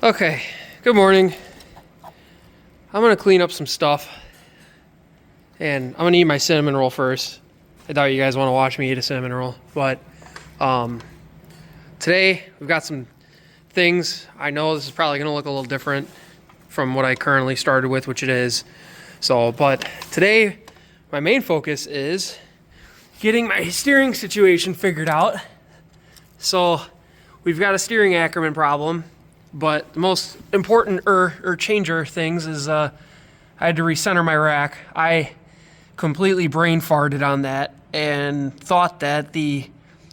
Okay, good morning. I'm gonna clean up some stuff and I'm gonna eat my cinnamon roll first. I doubt you guys want to watch me eat a cinnamon roll, but today we've got some things. I know this is probably gonna look a little different from what I currently started with, which it is. But today my main focus is getting my steering situation figured out. So we've got a steering Ackerman problem. But the most important changer things is I had to recenter my rack. I completely brain farted on that and thought that the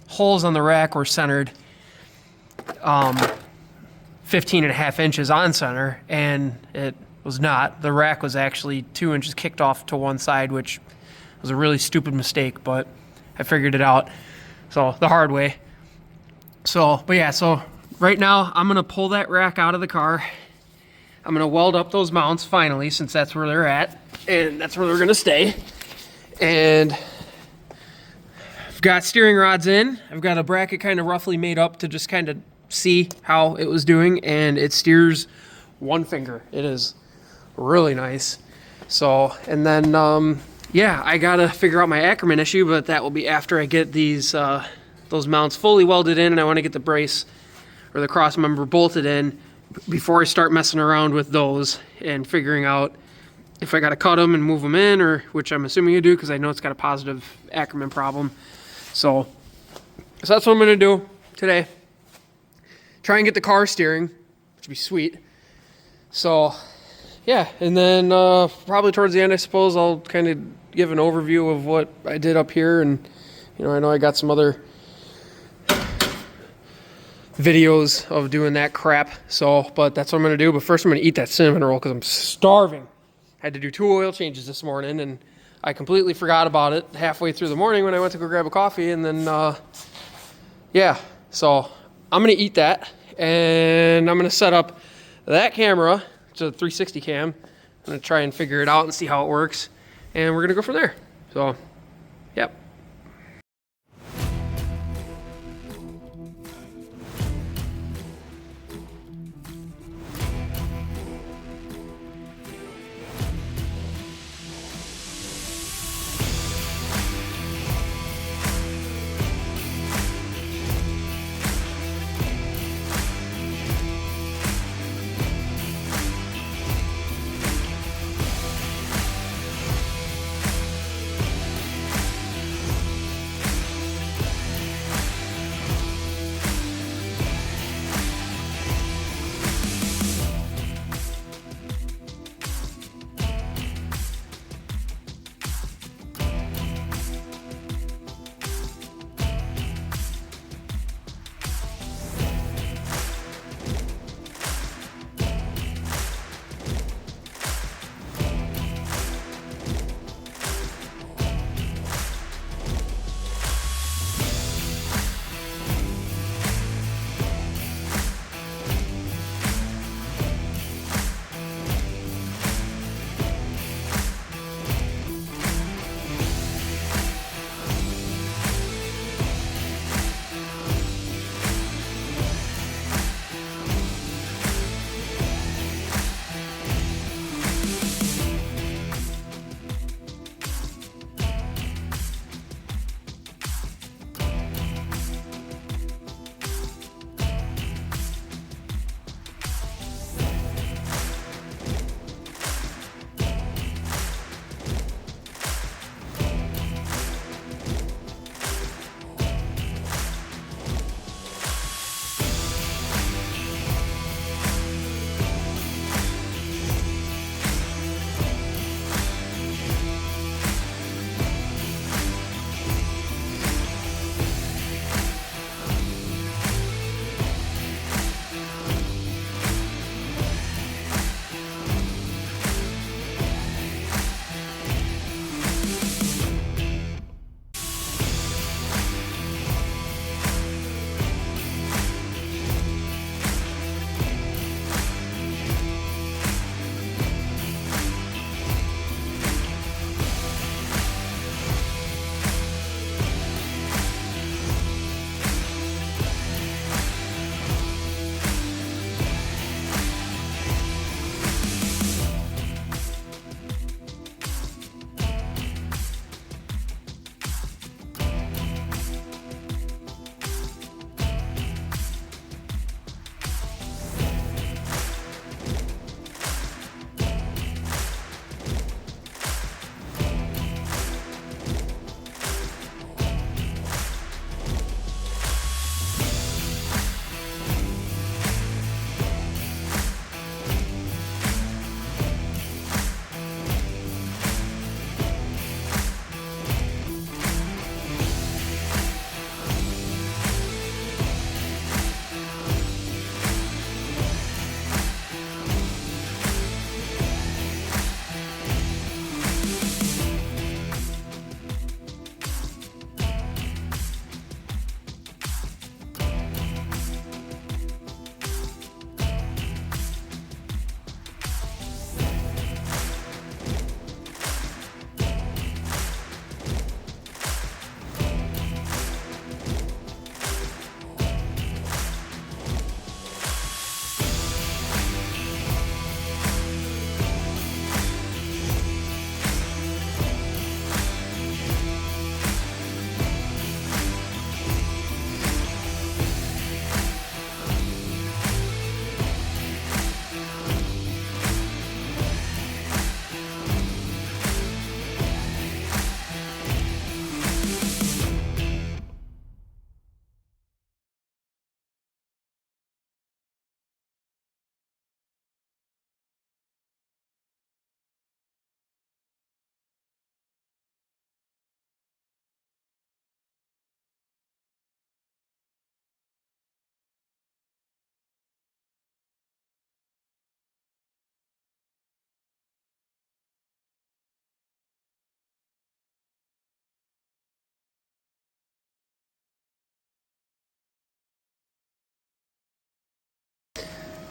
holes on the rack were centered 15.5 inches on center, and it was not. The rack was actually 2 inches kicked off to one side, which was a really stupid mistake, but I figured it out the hard way. So right now, I'm gonna pull that rack out of the car. I'm gonna weld up those mounts finally, since that's where they're at, and that's where they're gonna stay. And I've got steering rods in. I've got a bracket kind of roughly made up to just kind of see how it was doing, and it steers one finger. It is really nice. And then, I gotta figure out my Ackerman issue, but that will be after I get these those mounts fully welded in, and I wanna get the brace or the cross member bolted in before I start messing around with those and figuring out if I got to cut them and move them in, or which I'm assuming you do because I know it's got a positive Ackerman problem. So that's what I'm going to do today. Try and get the car steering, which would be sweet. And then probably towards the end, I suppose, I'll kind of give an overview of what I did up here. And, I know I got some other videos of doing that crap, but that's what I'm gonna do. But first I'm gonna eat that cinnamon roll because I'm starving. I had to do 2 oil changes this morning and I completely forgot about it halfway through the morning when I went to go grab a coffee. And then so I'm gonna eat that, and I'm gonna set up that camera. It's a 360 cam. I'm gonna try and figure it out and see how it works, and we're gonna go from there. Yep.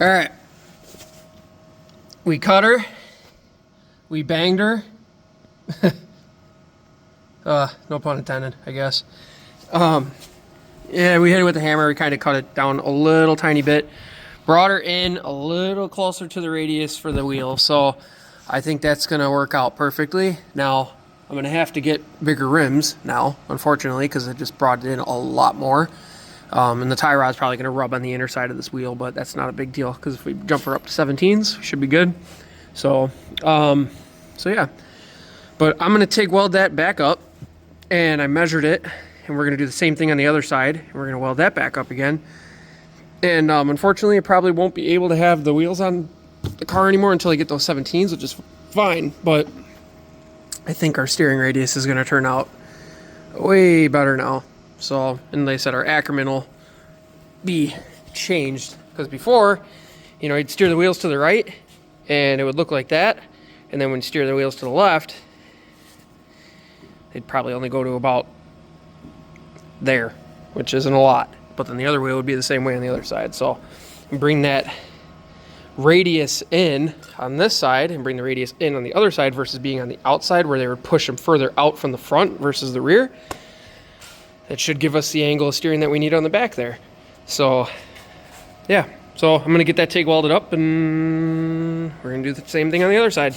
All right. We cut her. We banged her. No pun intended, I guess. Yeah, we hit it with the hammer. We kind of cut it down a little tiny bit. Brought her in a little closer to the radius for the wheel. So I think that's going to work out perfectly. Now, I'm going to have to get bigger rims now, unfortunately, because I just brought it in a lot more. And the tie rod's probably going to rub on the inner side of this wheel, but that's not a big deal because if we jump her up to 17s, we should be good. So yeah. But I'm going to TIG weld that back up, and I measured it, and we're going to do the same thing on the other side. And we're going to weld that back up again. And unfortunately, I probably won't be able to have the wheels on the car anymore until I get those 17s, which is fine. But I think our steering radius is going to turn out way better now. So, and they said our Ackerman will be changed. Because before, you know, you'd steer the wheels to the right, and it would look like that. And then when you steer the wheels to the left, they'd probably only go to about there, which isn't a lot. But then the other wheel would be the same way on the other side. So bring that radius in on this side and bring the radius in on the other side versus being on the outside where they would push them further out from the front versus the rear. That should give us the angle of steering that we need on the back there. So yeah, so I'm gonna get that TIG welded up and we're gonna do the same thing on the other side.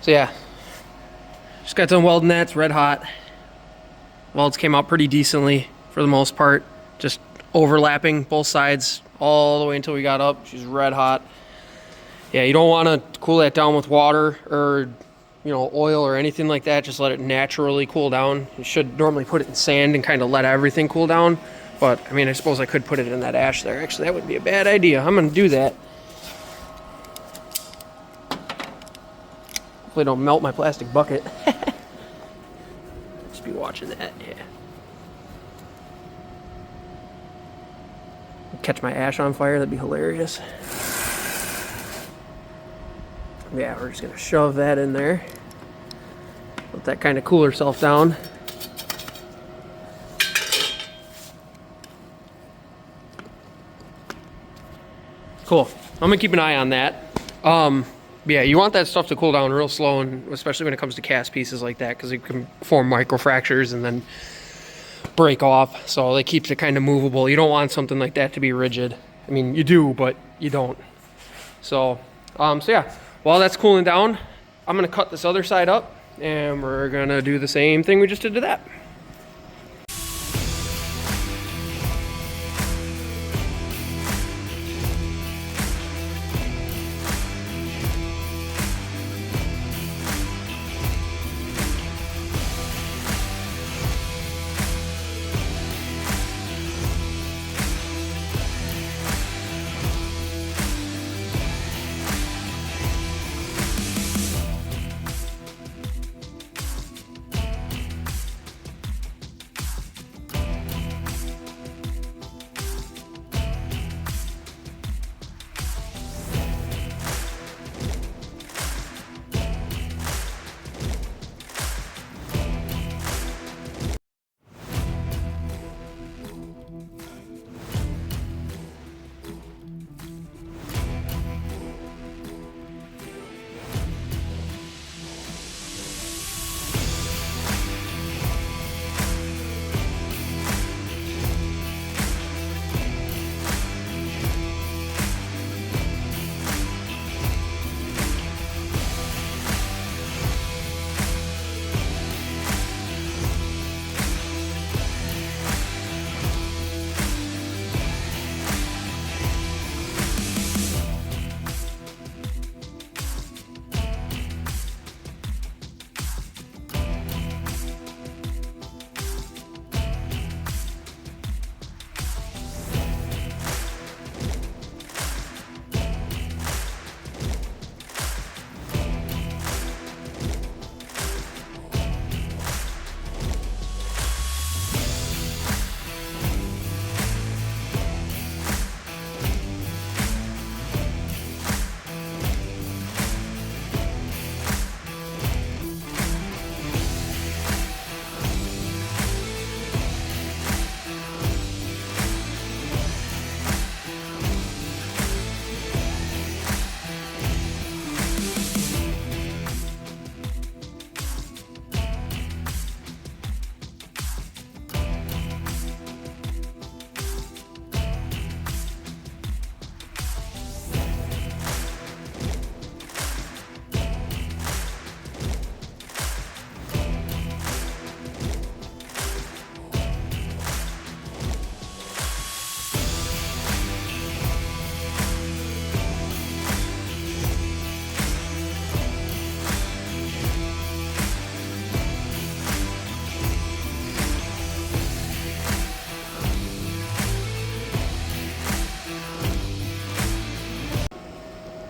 So yeah, just got done welding that. It's red hot. Welds came out pretty decently for the most part. Just overlapping both sides all the way until we got up. She's red hot. Yeah, you don't want to cool that down with water or, you know, oil or anything like that. Just let it naturally cool down. You should normally put it in sand and kind of let everything cool down. But I mean, I suppose I could put it in that ash there. Actually, that would be a bad idea. I'm going to do that. Hopefully don't melt my plastic bucket. Just be watching that, yeah. Catch my ash on fire, that'd be hilarious. Yeah, we're just gonna shove that in there. Let that kind of cool herself down. Cool. I'm gonna keep an eye on that. Yeah, you want that stuff to cool down real slow, and especially when it comes to cast pieces like that, because it can form microfractures and then break off. So it keeps it kind of movable. You don't want something like that to be rigid. I mean, you do, but you don't. So yeah, while that's cooling down, I'm gonna cut this other side up, and we're gonna do the same thing we just did to that.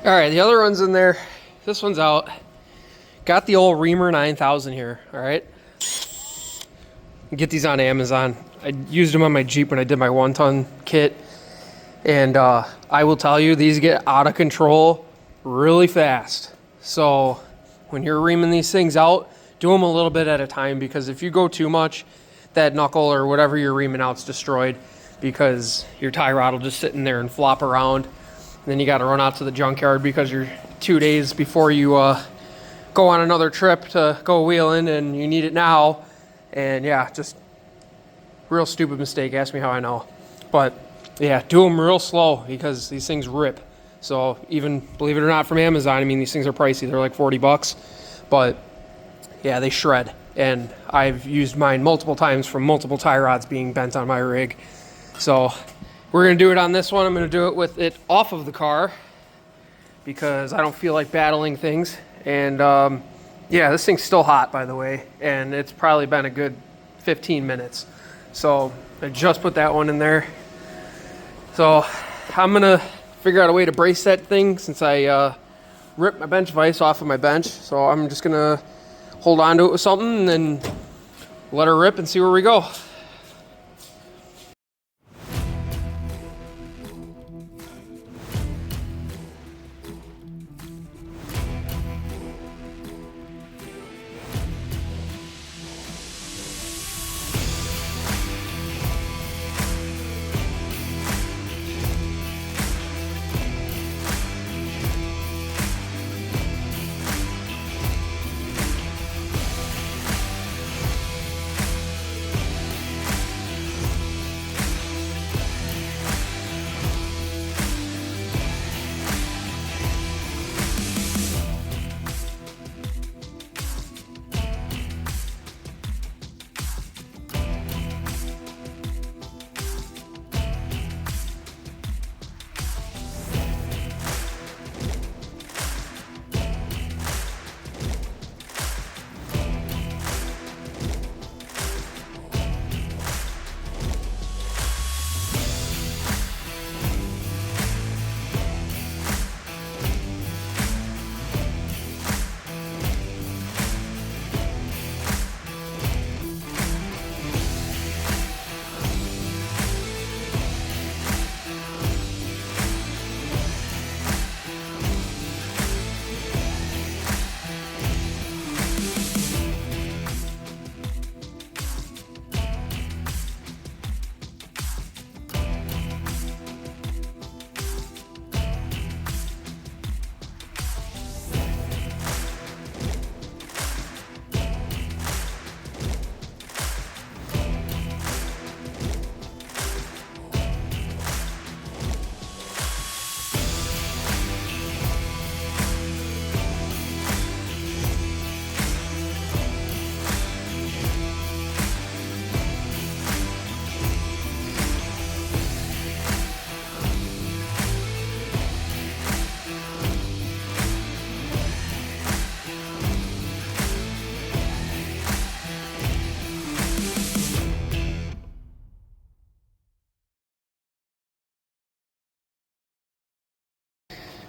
All right, the other one's in there. This one's out. Got the old Reamer 9000 here, all right? Get these on Amazon. I used them on my Jeep when I did my 1-ton kit. And I will tell you, these get out of control really fast. So when you're reaming these things out, do them a little bit at a time, because if you go too much, that knuckle or whatever you're reaming out's destroyed, because your tie rod will just sit in there and flop around. Then you got to run out to the junkyard because you're 2 days before you go on another trip to go wheeling and you need it now. And yeah, just real stupid mistake. Ask me how I know. But yeah, do them real slow because these things rip. So even, believe it or not, from Amazon, I mean, these things are pricey. They're like 40 bucks. But yeah, they shred. And I've used mine multiple times from multiple tie rods being bent on my rig. So we're going to do it on this one. I'm going to do it with it off of the car because I don't feel like battling things. And yeah, this thing's still hot, by the way, and it's probably been a good 15 minutes. So I just put that one in there. So I'm going to figure out a way to brace that thing since I rip my bench vise off of my bench, so I'm just gonna hold on to it with something and then let her rip and see where we go.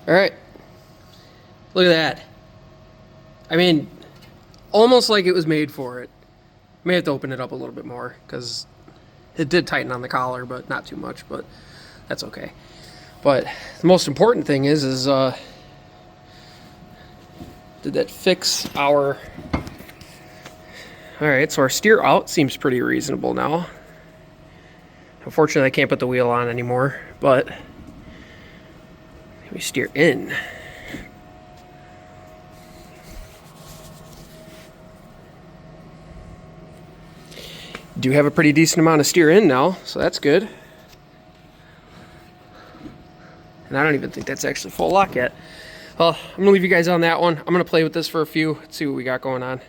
All right, look at that. I mean, almost like it was made for it. May have to open it up a little bit more because it did tighten on the collar, but not too much, but that's okay. But the most important thing is did that fix our, all right, so our steer out seems pretty reasonable now. Unfortunately, I can't put the wheel on anymore, but we steer in. Do have a pretty decent amount of steer in now, so that's good. And I don't even think that's actually full lock yet. Well, I'm gonna leave you guys on that one. I'm gonna play with this for a few, see what we got going on.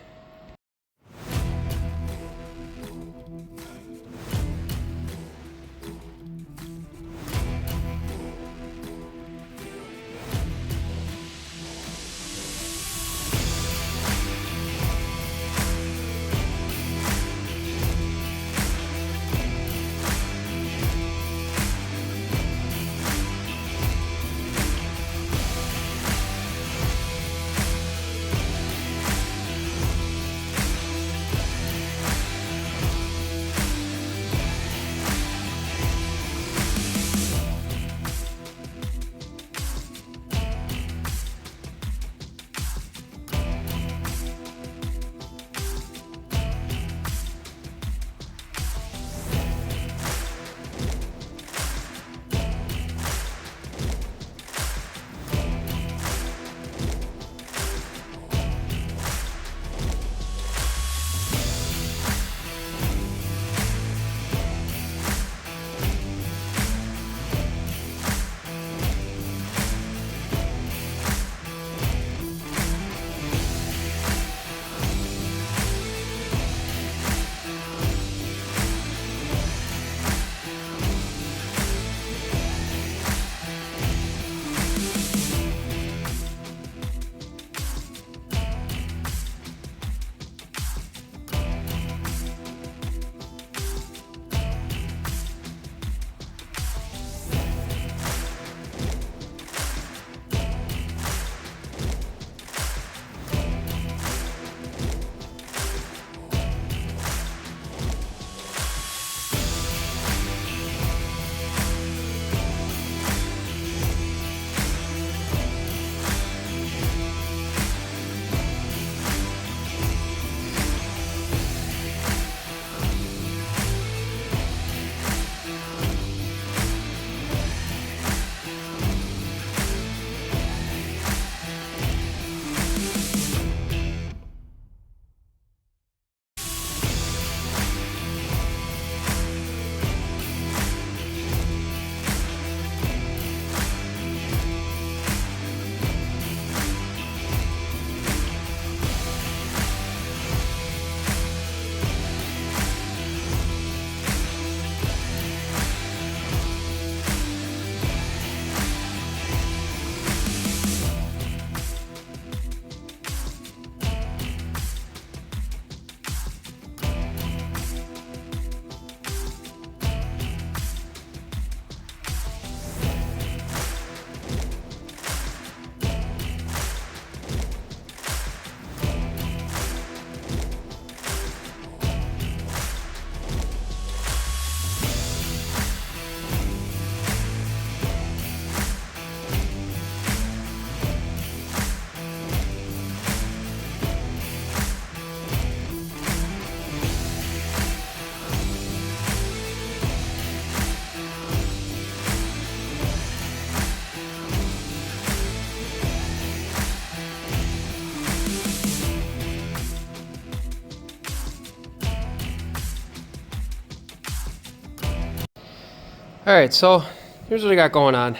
All right, so here's what I got going on.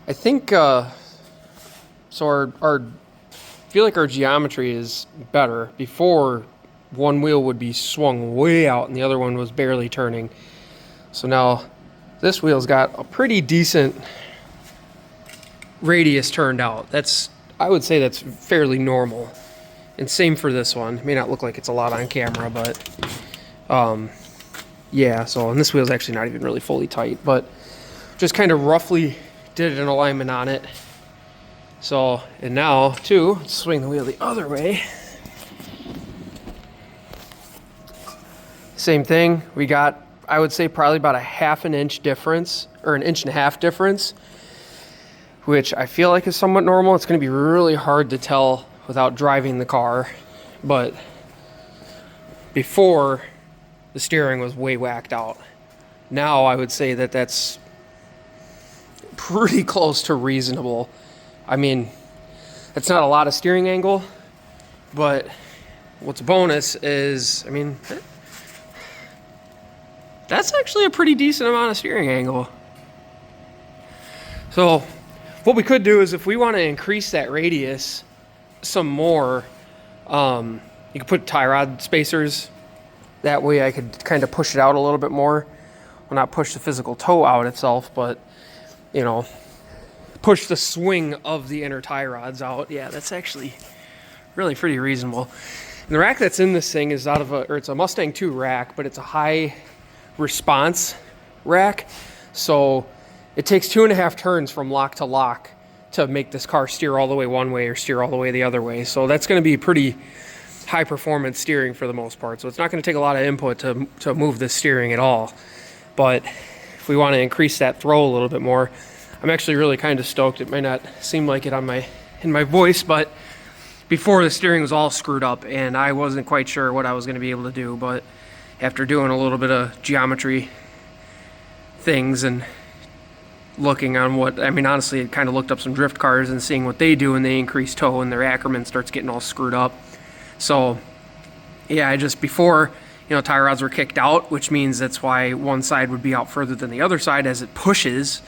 I think so. Our feel like our geometry is better. Before, one wheel would be swung way out and the other one was barely turning. So now this wheel's got a pretty decent radius turned out. I would say that's fairly normal. And same for this one. It may not look like it's a lot on camera, but yeah, so, and this wheel's actually not even really fully tight, but just kind of roughly did an alignment on it. So, and now, too, let's swing the wheel the other way. Same thing. We got, I would say, probably about a half an inch difference, or an inch and a half difference, which I feel like is somewhat normal. It's going to be really hard to tell without driving the car, but before, the steering was way whacked out. Now I would say that that's pretty close to reasonable. I mean, it's not a lot of steering angle, but what's a bonus is, I mean, that's actually a pretty decent amount of steering angle. So what we could do is if we want to increase that radius some more, you could put tie rod spacers. That way I could kind of push it out a little bit more. Well, not push the physical toe out itself, but, you know, push the swing of the inner tie rods out. Yeah, that's actually really pretty reasonable. And the rack that's in this thing is it's a Mustang 2 rack, but it's a high response rack. So it takes 2.5 turns from lock to lock to make this car steer all the way one way or steer all the way the other way. So that's going to be pretty high performance steering for the most part. So it's not going to take a lot of input to move this steering at all. But if we want to increase that throw a little bit more, I'm actually really kind of stoked. It might not seem like it in my voice, but before the steering was all screwed up and I wasn't quite sure what I was going to be able to do. But after doing a little bit of geometry things and looking on what, I mean, honestly, I kind of looked up some drift cars and seeing what they do and they increase tow and their Ackerman starts getting all screwed up. So yeah, I just, before, you know, tie rods were kicked out, which means that's why one side would be out further than the other side as it pushes.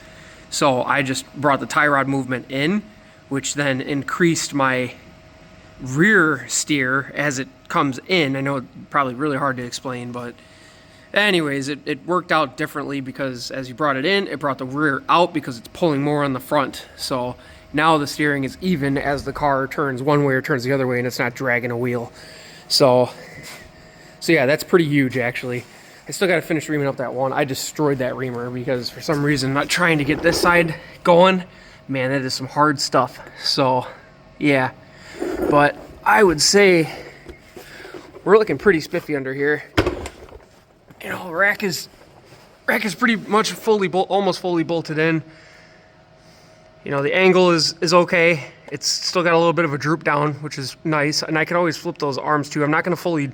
So I just brought the tie rod movement in, which then increased my rear steer as it comes in. I know it's probably really hard to explain, but anyways, it worked out differently because as you brought it in, it brought the rear out because it's pulling more on the front. So now the steering is even as the car turns one way or turns the other way and it's not dragging a wheel. So yeah, that's pretty huge actually. I still got to finish reaming up that one. I destroyed that reamer because for some reason, not trying to get this side going. Man, that is some hard stuff. So yeah, but I would say we're looking pretty spiffy under here. You know, rack is pretty much almost fully bolted in. You know, the angle is okay. It's still got a little bit of a droop down, which is nice. And I can always flip those arms too. I'm not going to fully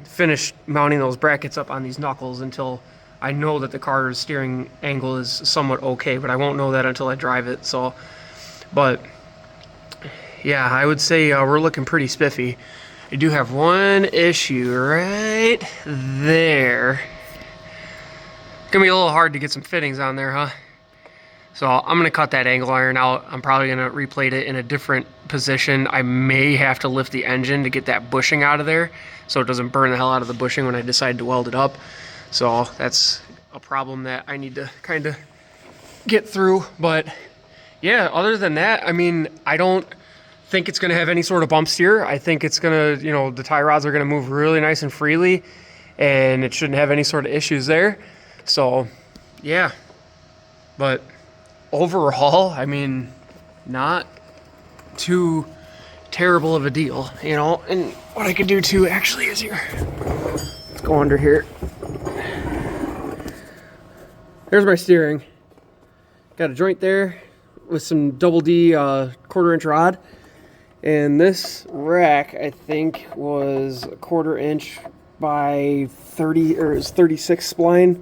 finish mounting those brackets up on these knuckles until I know that the car's steering angle is somewhat okay, but I won't know that until I drive it. So, but yeah, I would say we're looking pretty spiffy. I do have one issue right there. It's gonna be a little hard to get some fittings on there, huh? So I'm gonna cut that angle iron out. I'm probably gonna replate it in a different position. I may have to lift the engine to get that bushing out of there so it doesn't burn the hell out of the bushing when I decide to weld it up. So that's a problem that I need to kind of get through. But yeah, other than that, I mean, I don't think it's gonna have any sort of bump steer. I think it's gonna, you know, the tie rods are gonna move really nice and freely and it shouldn't have any sort of issues there. So yeah, but overall, I mean, not too terrible of a deal, you know. And what I could do too actually is here, let's go under here. There's my steering. Got a joint there with some double D 1/4 inch rod, and this rack I think was 1/4 inch by 30 or is 36 spline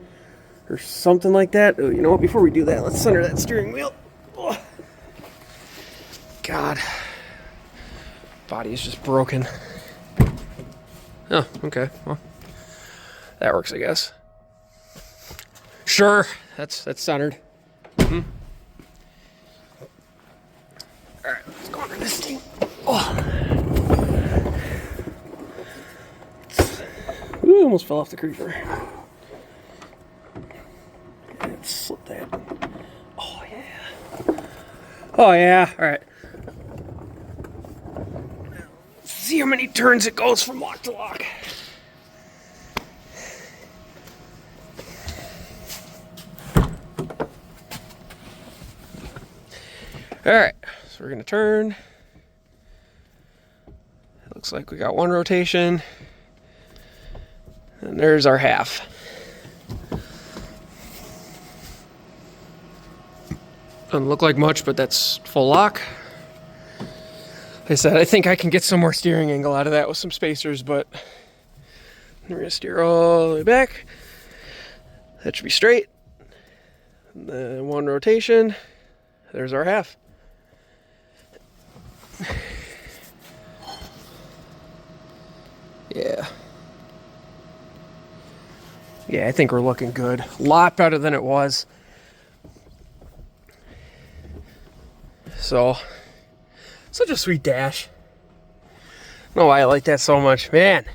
or something like that. Oh, you know what, before we do that, let's center that steering wheel. Oh. God, body is just broken. Oh, okay, well, that works, I guess. Sure, that's centered. Mm-hmm. All right, let's go under this thing. Oh. Ooh, almost fell off the creeper. Let's slip that. Oh yeah. Oh yeah. All right. Let's see how many turns it goes from lock to lock. All right, so we're gonna turn. It looks like we got one rotation, and there's our half. Doesn't look like much, but that's full lock. Like I said, I think I can get some more steering angle out of that with some spacers, but we're gonna steer all the way back. That should be straight. And then one rotation, there's our half. Yeah, I think we're looking good. A lot better than it was. So, such a sweet dash. I don't know why I like that so much. Man.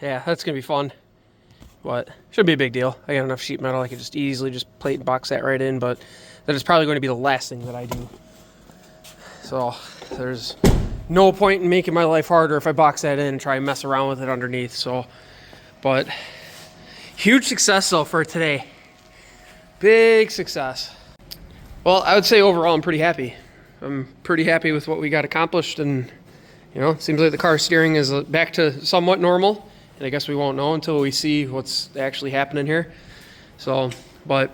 Yeah, that's going to be fun. But, should be a big deal. I got enough sheet metal. I could just easily just plate and box that right in. But, that is probably going to be the last thing that I do. So, there's no point in making my life harder if I box that in and try and mess around with it underneath. So, but huge success though for today. Big success. Well, I would say overall I'm pretty happy. I'm pretty happy with what we got accomplished, and you know, it seems like the car steering is back to somewhat normal. And I guess we won't know until we see what's actually happening here. So, but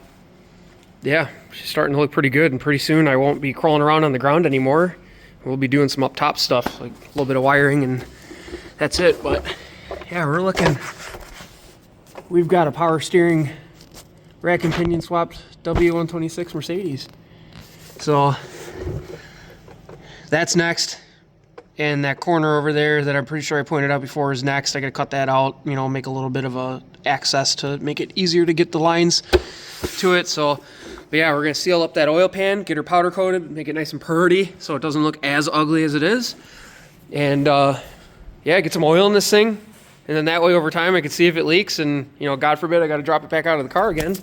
yeah, she's starting to look pretty good, and pretty soon I won't be crawling around on the ground anymore. We'll be doing some up top stuff, like a little bit of wiring, and that's it. But yeah, we've got a power steering rack and pinion swapped W126 Mercedes. So that's next. And that corner over there that I'm pretty sure I pointed out before is next. I gotta cut that out, you know, make a little bit of a access to make it easier to get the lines to it. So, but yeah, we're gonna seal up that oil pan, get her powder coated, make it nice and purty so it doesn't look as ugly as it is. And yeah, get some oil in this thing. And then that way over time I can see if it leaks, and you know, God forbid I gotta drop it back out of the car again.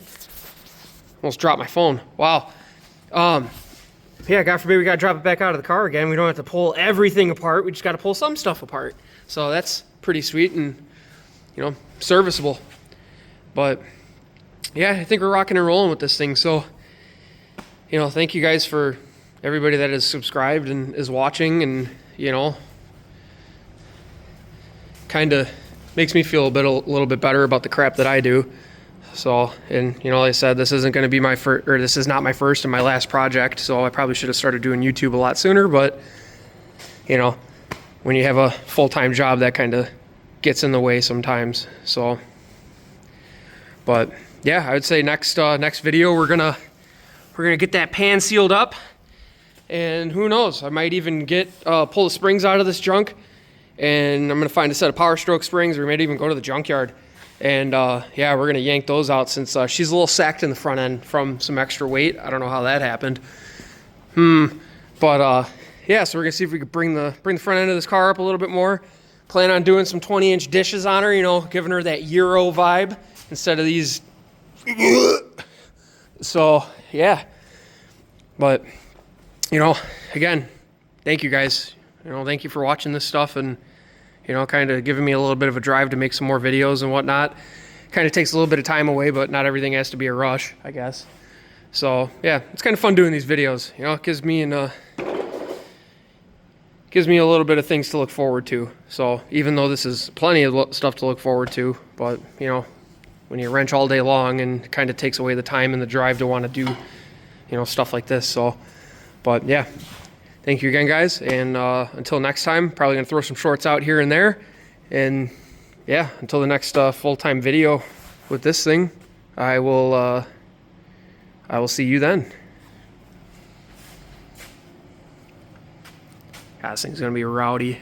Almost dropped my phone. Wow. Yeah, God forbid we gotta drop it back out of the car again. We don't have to pull everything apart. We just gotta pull some stuff apart. So that's pretty sweet and, you know, serviceable. But yeah, I think we're rocking and rolling with this thing. So, you know, thank you guys for everybody that is subscribed and is watching, and, you know, kind of makes me feel a little bit better about the crap that I do. So, and you know, like I said, this isn't going to be my first, or this is not my first and my last project. So I probably should have started doing YouTube a lot sooner, but you know, when you have a full-time job, that kind of gets in the way sometimes. So, but yeah, I would say next video, we're gonna get that pan sealed up, and who knows, I might even pull the springs out of this junk, and I'm gonna find a set of Power Stroke springs, or we might even go to the junkyard. And yeah, we're gonna yank those out since she's a little sacked in the front end from some extra weight. I don't know how that happened. But yeah, so we're gonna see if we could bring the front end of this car up a little bit more. Plan on doing some 20-inch dishes on her, you know, giving her that Euro vibe instead of these. So yeah, but you know, again, thank you guys. You know, thank you for watching this stuff, and you know, kind of giving me a little bit of a drive to make some more videos and whatnot. Kind of takes a little bit of time away, but not everything has to be a rush, I guess. So yeah, it's kind of fun doing these videos. You know, it gives me a little bit of things to look forward to. So even though this is plenty of stuff to look forward to, but you know, when you wrench all day long, and it kind of takes away the time and the drive to want to do, you know, stuff like this. So, but yeah. Thank you again, guys, and until next time, probably going to throw some shorts out here and there, and yeah, until the next full-time video with this thing, I will see you then. God, this thing's going to be rowdy.